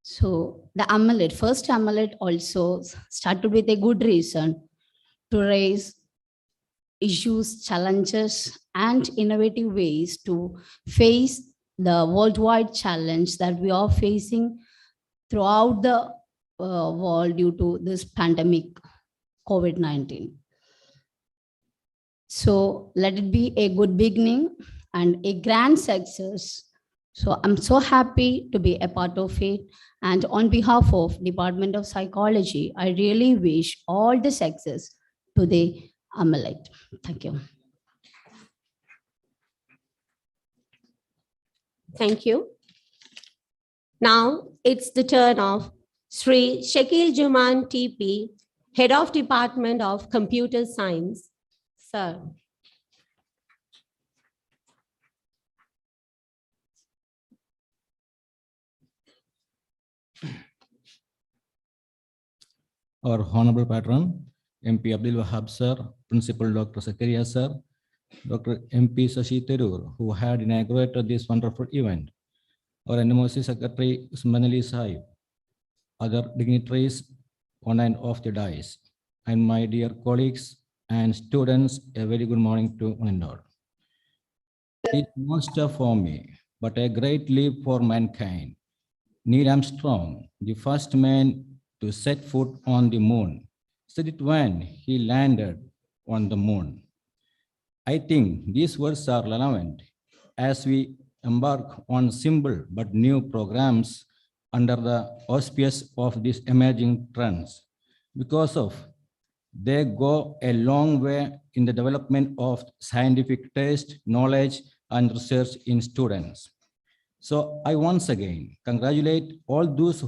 So the Amalit, first Amalit also started with a good reason to raise issues, challenges, and innovative ways to face the worldwide challenge that we are facing throughout the world due to this pandemic, COVID-19. So let it be a good beginning and a grand success. So I'm so happy to be a part of it. And on behalf of Department of Psychology, I really wish all the success to the Amalit. Thank you. Thank you. Now it's the turn of Sri Shakil Juman TP, Head of Department of Computer Science. Sir. Our Honorable Patron, MP Abdul Wahab Sir, Principal Dr. Zakaria Sir, Dr. MP Shashi Tharoor, who had inaugurated this wonderful event, our NMOC Secretary Usman Ali Sahib, other dignitaries on and off the dais, and my dear colleagues and students, a very good morning to one and all. It's a monster for me, but a great leap for mankind. Neil Armstrong, the first man to set foot on the moon, said it when he landed on the moon. I think these words are relevant as we embark on simple but new programs under the auspice of these emerging trends. Because of they go a long way in the development of scientific taste, knowledge, and research in students. So I once again congratulate all those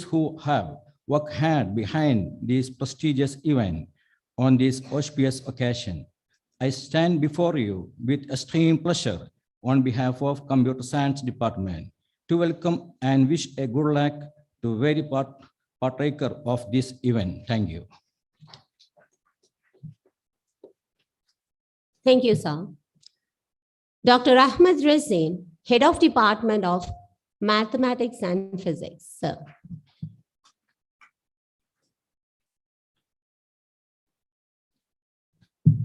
who have worked hard behind this prestigious event on this auspicious occasion. I stand before you with extreme pleasure on behalf of Computer Science Department to welcome and wish a good luck to very partaker of this event. Thank you. Thank you, sir. Dr. Ahmed Rezin, Head of Department of Mathematics and Physics, sir.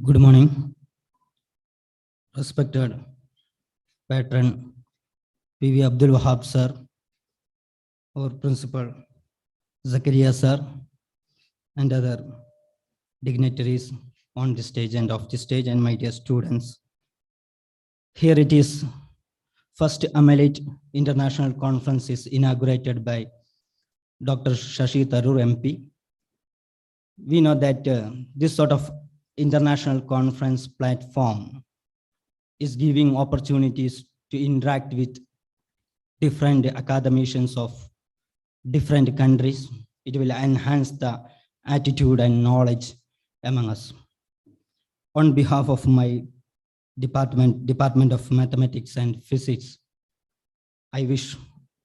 Good morning, respected Patron P.V. Abdul Wahab Sir, our Principal Zakaria Sir, and other dignitaries on the stage and off the stage, and my dear students. Here it is, first Amalit International Conference is inaugurated by Dr. Shashi Tharoor MP. We know that this sort of international conference platform is giving opportunities to interact with different academicians of different countries. It will enhance the attitude and knowledge among us. On behalf of my Department of Mathematics and Physics, I wish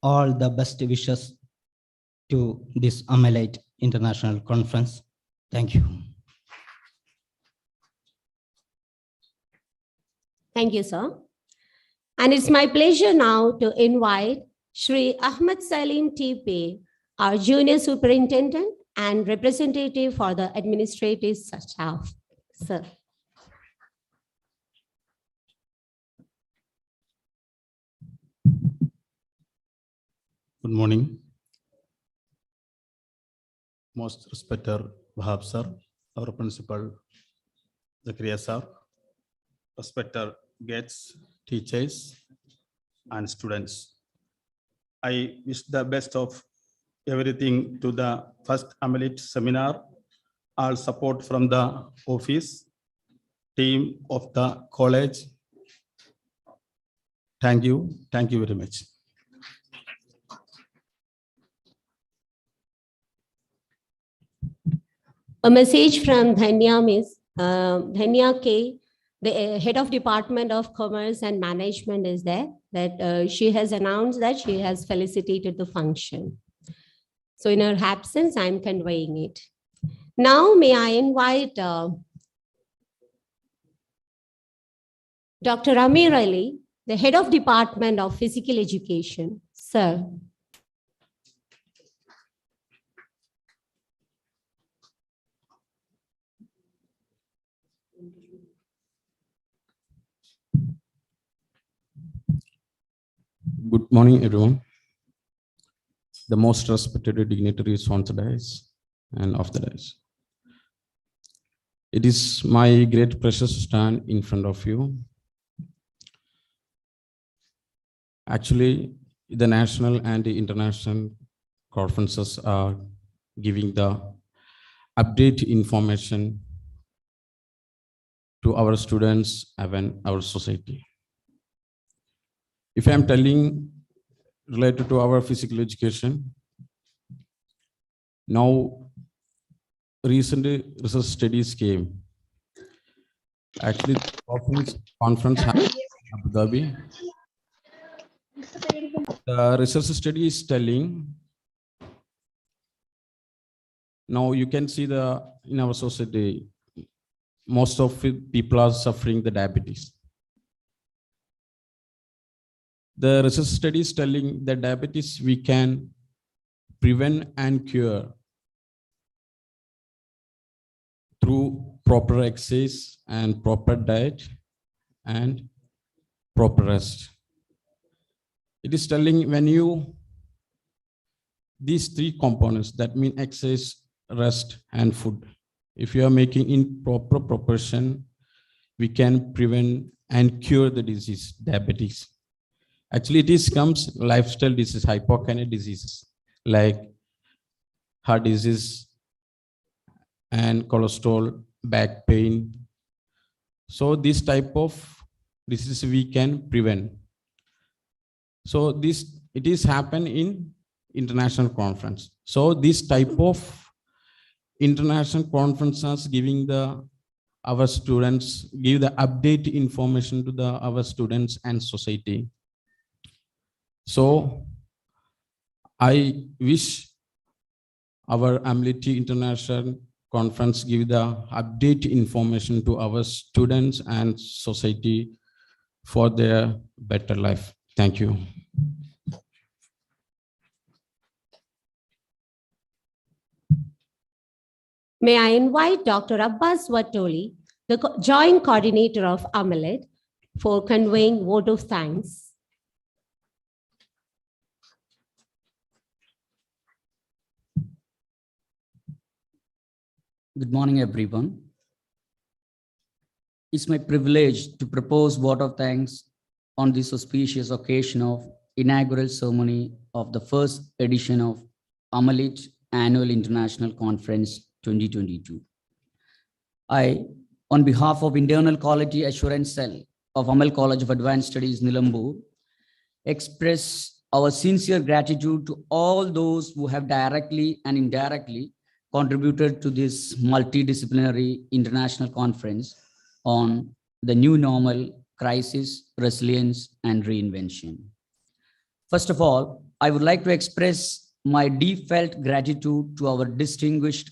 all the best wishes to this Amalit International Conference. Thank you. Thank you, sir. And it's my pleasure now to invite Shri Ahmed Salim TP, our Junior Superintendent and representative for the administrative staff. Sir. Good morning. Most respected Wahab Sir, our Principal Zakaria Sir, respected guests, teachers, and students. I wish the best of everything to the first Amalit seminar. All support from the office, team of the college. Thank you. Thank you very much. A message from Dhanya Miss, Dhanya K, the head of Department of Commerce and Management is there, that she has announced that she has felicitated the function. So in her absence, I'm conveying it. Now, may I invite Dr. Amir Ali, the head of Department of Physical Education. Sir. Good morning, everyone. The most respected dignitaries on the dais and off the dais. It is my great pleasure to stand in front of you. Actually, the national and the international conferences are giving the update information to our students and our society. If I'm telling related to our physical education, now recent research studies came. Actually, conference happened in Abu Dhabi. The research study is telling, now you can see in our society, most of people are suffering the diabetes. The research study is telling that diabetes we can prevent and cure through proper exercise and proper diet and proper rest. It is telling when these three components, that mean exercise, rest, and food, if you are making in proper proportion, we can prevent and cure the disease, diabetes. Actually, it comes lifestyle disease, hypochondrial diseases like heart disease and cholesterol, back pain. So this type of disease we can prevent. So it is happen in international conference. So this type of international conferences giving our students, give the update information to our students and society. So I wish our Amalit International Conference give the update information to our students and society for their better life. Thank you. May I invite Dr. Abbas Watoli, the joint coordinator of Amalit, for conveying vote of thanks. Good morning, everyone. It's my privilege to propose vote of thanks on this auspicious occasion of inaugural ceremony of the first edition of Amalit Annual International Conference 2022. I, on behalf of Internal Quality Assurance Cell of Amal College of Advanced Studies, Nilambur, express our sincere gratitude to all those who have directly and indirectly contributed to this multidisciplinary international conference on the new normal, crisis, resilience, and reinvention. First of all, I would like to express my deep felt gratitude to our distinguished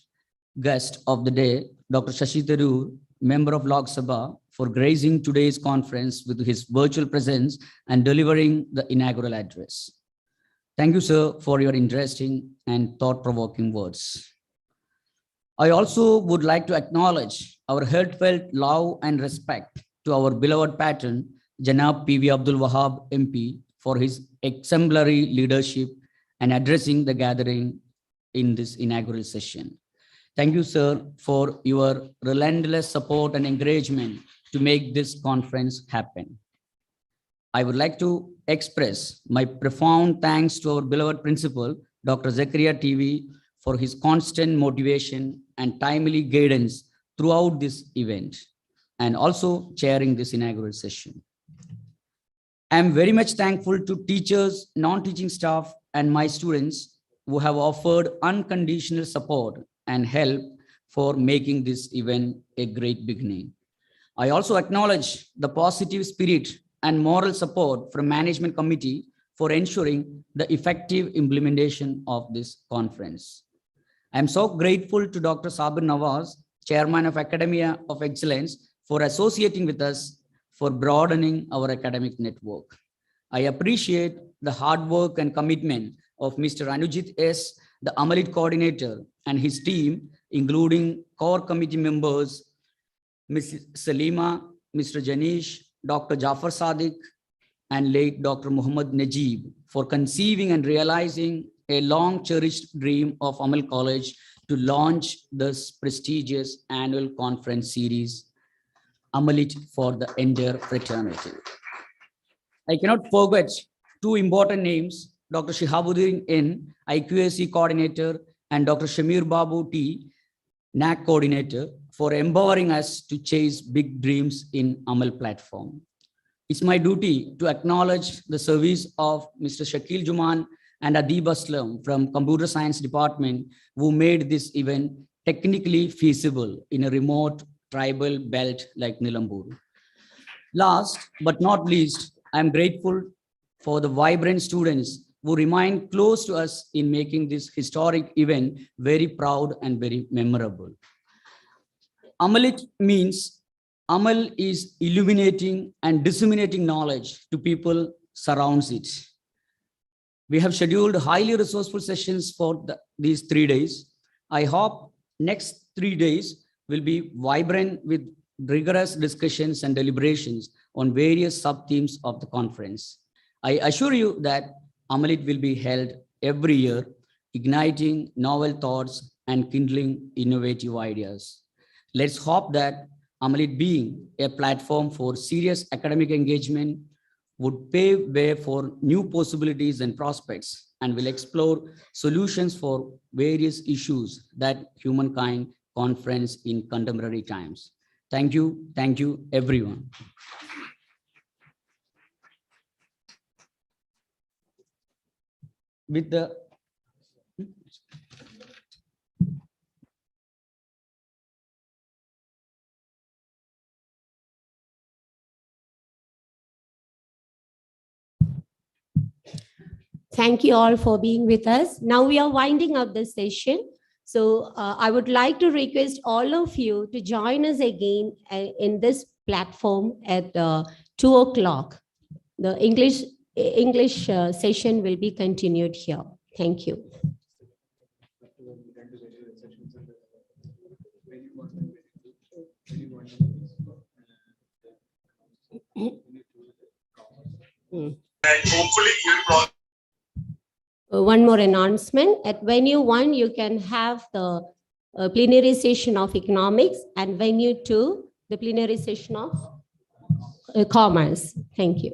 guest of the day, Dr. Shashi Tharoor, member of Lok Sabha, for gracing today's conference with his virtual presence and delivering the inaugural address. Thank you, sir, for your interesting and thought-provoking words. I also would like to acknowledge our heartfelt love and respect to our beloved patron, Janab P.V. Abdul Wahab MP, for his exemplary leadership and addressing the gathering in this inaugural session. Thank you, sir, for your relentless support and encouragement to make this conference happen. I would like to express my profound thanks to our beloved principal, Dr. Zakaria TV, for his constant motivation and timely guidance throughout this event, and also chairing this inaugural session. I am very much thankful to teachers, non-teaching staff, and my students who have offered unconditional support and help for making this event a great beginning. I also acknowledge the positive spirit and moral support from Management Committee for ensuring the effective implementation of this conference. I am so grateful to Dr. Sabir Nawaz, Chairman of Academia of Excellence, for associating with us for broadening our academic network. I appreciate the hard work and commitment of Mr. Anujit S., the Amalit coordinator, and his team, including core committee members, Ms. Salima, Mr. Janish, Dr. Jafar Sadiq, and late Dr. Muhammad Najib, for conceiving and realizing a long cherished dream of Amal College to launch this prestigious annual conference series, Amalit for the entire fraternity. I cannot forget two important names, Dr. Shihabuddin N., IQAC coordinator, and Dr. Shamir Babu T., NAC coordinator, for empowering us to chase big dreams in Amal platform. It's my duty to acknowledge the service of Mr. Shakil Juman and Adib Aslam from Computer Science Department, who made this event technically feasible in a remote tribal belt like Nilambur. Last but not least, I'm grateful for the vibrant students who remain close to us in making this historic event very proud and very memorable. Amalit means Amal is illuminating and disseminating knowledge to people surrounds it. We have scheduled highly resourceful sessions for these 3 days. I hope next 3 days will be vibrant with rigorous discussions and deliberations on various sub-themes of the conference. I assure you that Amalit will be held every year, igniting novel thoughts and kindling innovative ideas. Let's hope that Amalit, being a platform for serious academic engagement, would pave way for new possibilities and prospects, and will explore solutions for various issues that humankind confronts in contemporary times. Thank you, everyone. With the Thank you all for being with us. Now we are winding up the session. So I would like to request all of you to join us again in this platform at 2 o'clock. The English session will be continued here. Thank you. One more announcement. At venue 1, you can have the plenary session of economics, and venue 2, the plenary session of commerce. Thank you.